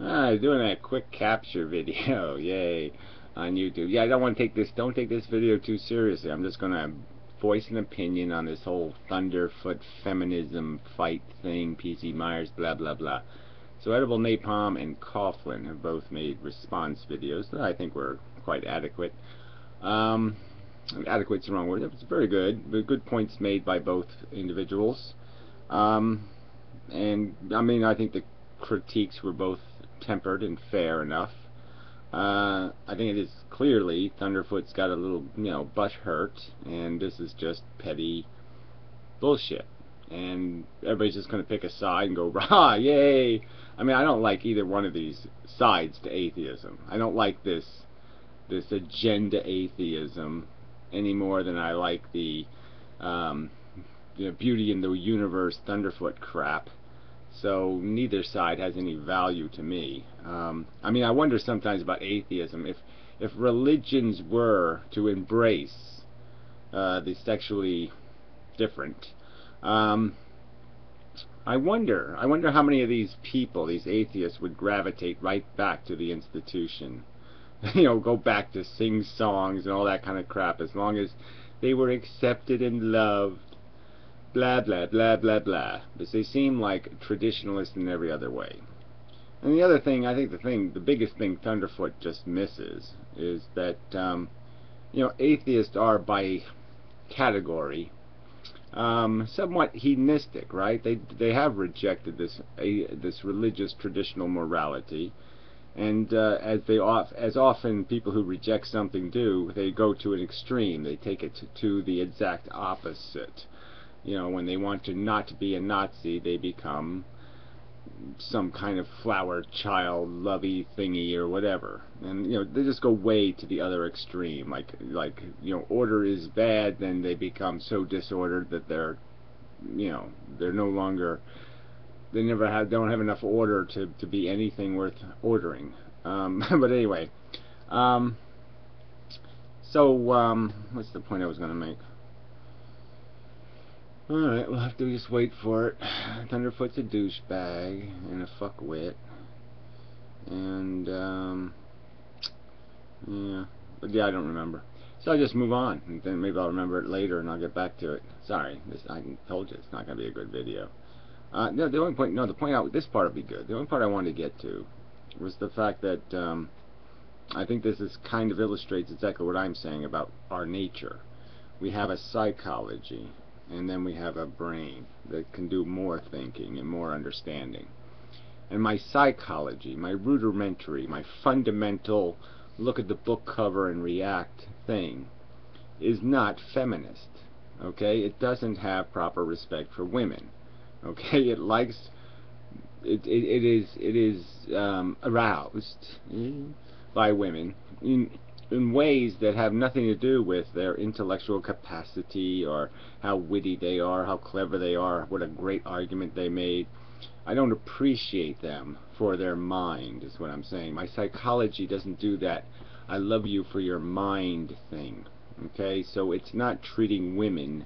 Doing a quick capture video, yay, on YouTube. Yeah, I don't take this video too seriously. I'm just gonna voice an opinion on this whole Thunderfoot feminism fight thing, PC Myers, blah blah blah. So Edible Napalm and Coughlin have both made response videos that I think were quite adequate. Adequate's the wrong word. It was very good. Good points made by both individuals. And I mean, I think the critiques were both tempered and fair enough. I think it is clearly Thunderfoot's got a little, butt hurt, and this is just petty bullshit. And everybody's just going to pick a side and go, rah, yay! I mean, I don't like either one of these sides to atheism. I don't like this agenda atheism any more than I like the beauty in the universe Thunderfoot crap. So neither side has any value to me. I mean, I wonder sometimes about atheism. If religions were to embrace the sexually different, I wonder how many of these people, these atheists, would gravitate right back to the institution. Go back to sing songs and all that kind of crap, as long as they were accepted and loved. Blah blah blah blah blah. But they seem like traditionalists in every other way. And the other thing, I think the biggest thing Thunderfoot just misses is that atheists are by category somewhat hedonistic, right? They have rejected this religious traditional morality, and as often people who reject something do, they go to an extreme. They take it to the exact opposite. When they want to not be a Nazi, they become some kind of flower child lovey thingy or whatever, and they just go way to the other extreme. Like order is bad, then they become so disordered that they're no longer, don't have enough order to be anything worth ordering. But anyway, so what's the point I was going to make? Alright, we'll have to just wait for it. Thunderfoot's a douchebag and a fuckwit. And, yeah. But yeah, I don't remember. So I'll just move on. And then maybe I'll remember it later and I'll get back to it. Sorry, I told you it's not going to be a good video. No, the point out, this part will be good. The only part I wanted to get to was the fact that, I think this kind of illustrates exactly what I'm saying about our nature. We have a psychology, and then we have a brain that can do more thinking and more understanding. And my psychology, my rudimentary, my fundamental look at the book cover and react thing is not feminist. Okay? It doesn't have proper respect for women. Okay? It is aroused by women in ways that have nothing to do with their intellectual capacity or how witty they are, how clever they are, what a great argument they made. I don't appreciate them for their mind, is what I'm saying. My psychology doesn't do that I love you for your mind thing. Okay, so it's not treating women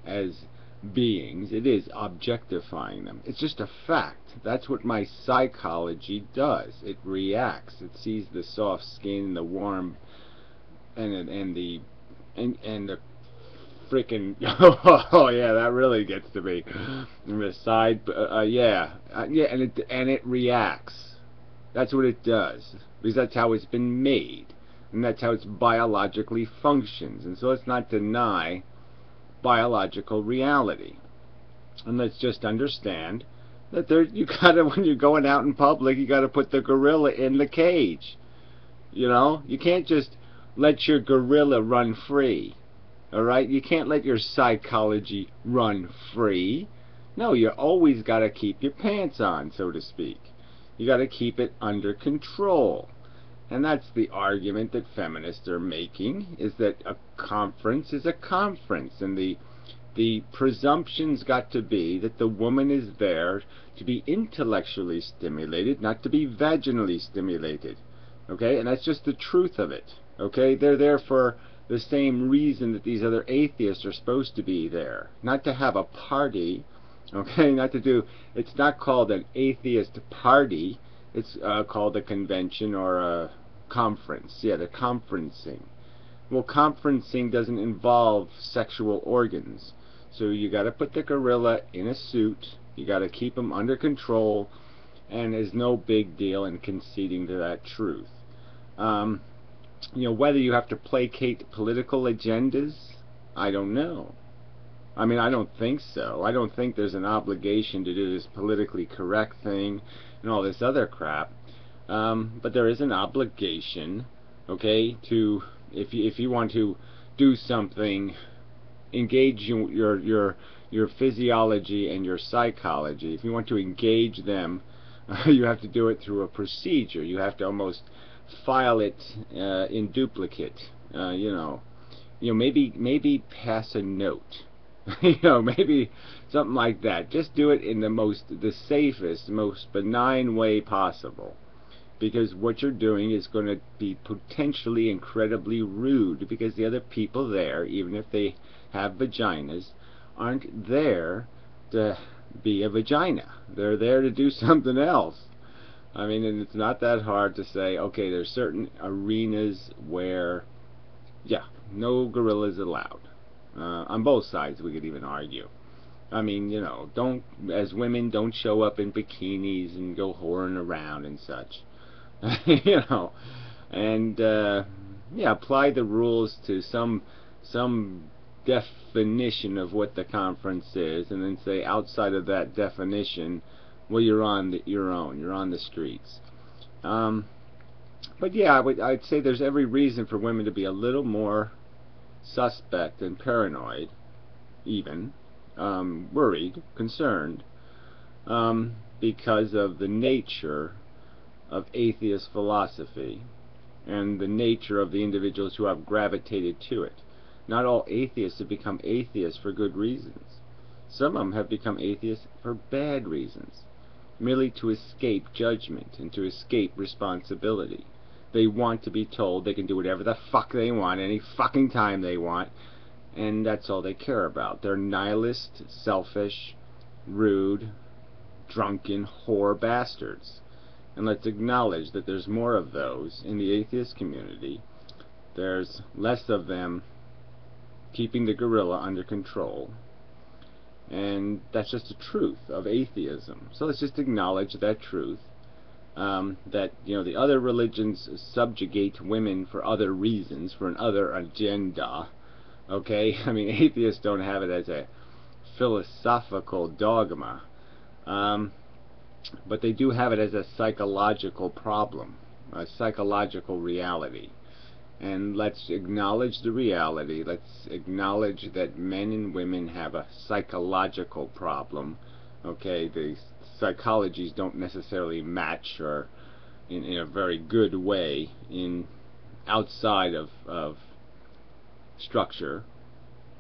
as beings, it is objectifying them. It's just a fact. That's what my psychology does. It reacts. It sees the soft skin, the warm, and the freaking oh yeah, that really gets to me. The side, yeah, and it reacts. That's what it does, because that's how it's been made, and that's how it's biologically functions. And so let's not deny biological reality, and let's just understand that when you're going out in public, you gotta put the gorilla in the cage. You can't just let your gorilla run free. Alright? You can't let your psychology run free. No, you always got to keep your pants on, so to speak. You got to keep it under control. And that's the argument that feminists are making, is that a conference is a conference, and the presumption's got to be that the woman is there to be intellectually stimulated, not to be vaginally stimulated. Okay? And that's just the truth of it. Okay? They're there for the same reason that these other atheists are supposed to be there. Not to have a party. Okay? It's not called an atheist party. It's called a convention or a conference. Yeah, the conferencing. Well, conferencing doesn't involve sexual organs. So you got to put the gorilla in a suit. You got to keep him under control, and there's no big deal in conceding to that truth. Whether you have to placate political agendas, I don't know. I mean, I don't think so. I don't think there's an obligation to do this politically correct thing and all this other crap. But there is an obligation, okay, to if you want to do something, engage your physiology and your psychology. If you want to engage them, you have to do it through a procedure. You have to almost file it in duplicate. Maybe pass a note. Maybe something like that. Just do it in the safest, most benign way possible. Because what you're doing is going to be potentially incredibly rude, because the other people there, even if they have vaginas, aren't there to be a vagina. They're there to do something else. I mean, and it's not that hard to say, okay, there's certain arenas where, yeah, no gorillas allowed. On both sides, we could even argue. I mean, as women, don't show up in bikinis and go whoring around and such. And yeah, apply the rules to some definition of what the conference is, and then say outside of that definition, well, you're on your own. You're on the streets. But yeah, I'd say there's every reason for women to be a little more suspect and paranoid, even worried, concerned, because of the nature of atheist philosophy and the nature of the individuals who have gravitated to it. Not all atheists have become atheists for good reasons. Some of them have become atheists for bad reasons, merely to escape judgment and to escape responsibility. They want to be told they can do whatever the fuck they want any fucking time they want, and that's all they care about. They're nihilist, selfish, rude, drunken, whore bastards. And let's acknowledge that there's more of those in the atheist community. There's less of them keeping the gorilla under control. And that's just the truth of atheism. So let's just acknowledge that truth. That the other religions subjugate women for other reasons, for another agenda. Okay? I mean, atheists don't have it as a philosophical dogma. But they do have it as a psychological problem, a psychological reality. And let's acknowledge the reality. Let's acknowledge that men and women have a psychological problem. Okay, the psychologies don't necessarily match, or in a very good way, outside of structure.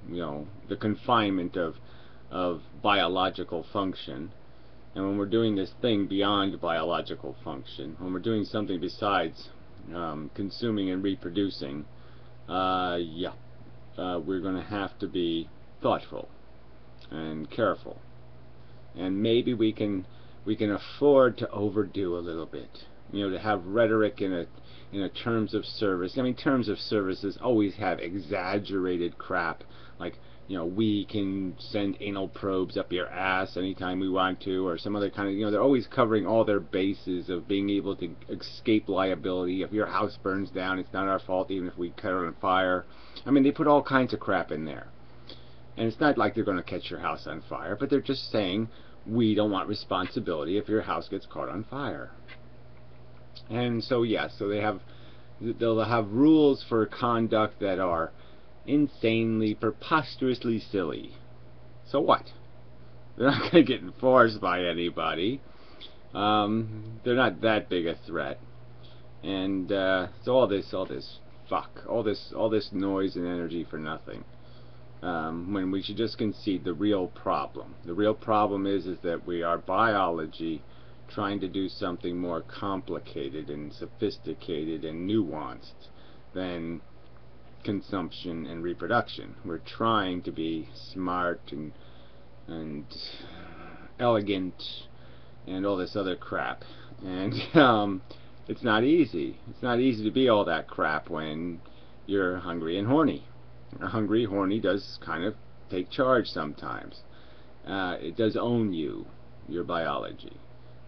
The confinement of biological function. And when we're doing this thing beyond biological function, when we're doing something besides consuming and reproducing, we're going to have to be thoughtful and careful. And maybe we can afford to overdo a little bit. To have rhetoric in a terms of service. I mean, terms of services always have exaggerated crap, like, we can send anal probes up your ass anytime we want to, or some other kind of, they're always covering all their bases of being able to escape liability. If your house burns down, it's not our fault, even if we cut it on fire. I mean, they put all kinds of crap in there. And it's not like they're going to catch your house on fire, but they're just saying, we don't want responsibility if your house gets caught on fire. And so, they'll have rules for conduct that are insanely, preposterously silly. So what? They're not going to get enforced by anybody. They're not that big a threat. And so all this noise and energy for nothing. When we should just concede the real problem. The real problem is that we are biology trying to do something more complicated and sophisticated and nuanced than consumption and reproduction. We're trying to be smart and elegant and all this other crap. And it's not easy. It's not easy to be all that crap when you're hungry and horny. Hungry, horny does kind of take charge sometimes. It does own you, your biology.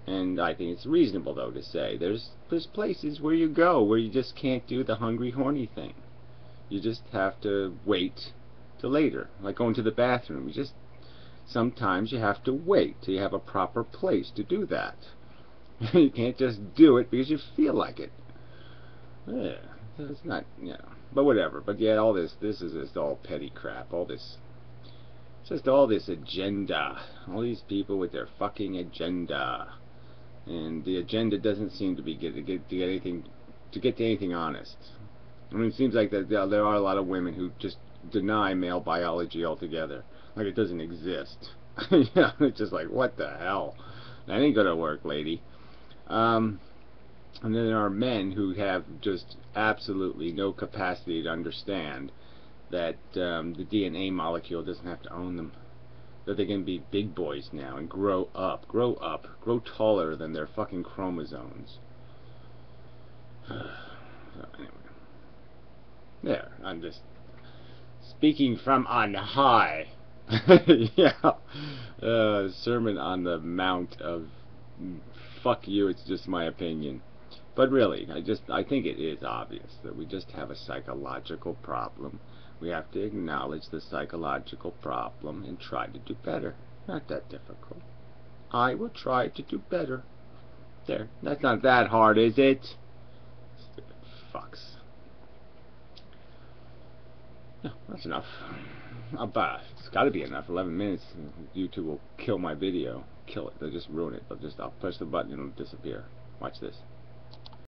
And I think it's reasonable, though, to say there's places where you go where you just can't do the hungry, horny thing. You just have to wait till later, like going to the bathroom. Sometimes you have to wait till you have a proper place to do that. You can't just do it because you feel like it. Yeah, it's not, but whatever. But yeah, all this is just all petty crap. All this, just all this agenda. All these people with their fucking agenda, and the agenda doesn't seem to be get to anything honest. I mean, it seems like that there are a lot of women who just deny male biology altogether, like it doesn't exist. It's just like, what the hell? That ain't gonna work, lady. And then there are men who have just absolutely no capacity to understand that the DNA molecule doesn't have to own them. That they can be big boys now and grow taller than their fucking chromosomes. So anyway. There, I'm just speaking from on high. Yeah. Sermon on the Mount of fuck you, it's just my opinion. But really, I think it is obvious that we just have a psychological problem. We have to acknowledge the psychological problem and try to do better. Not that difficult. I will try to do better. There, that's not that hard, is it? Stupid fucks. No, that's enough. It's got to be enough. 11 minutes. YouTube will kill my video. Kill it. They'll just ruin it. I'll push the button and it'll disappear. Watch this.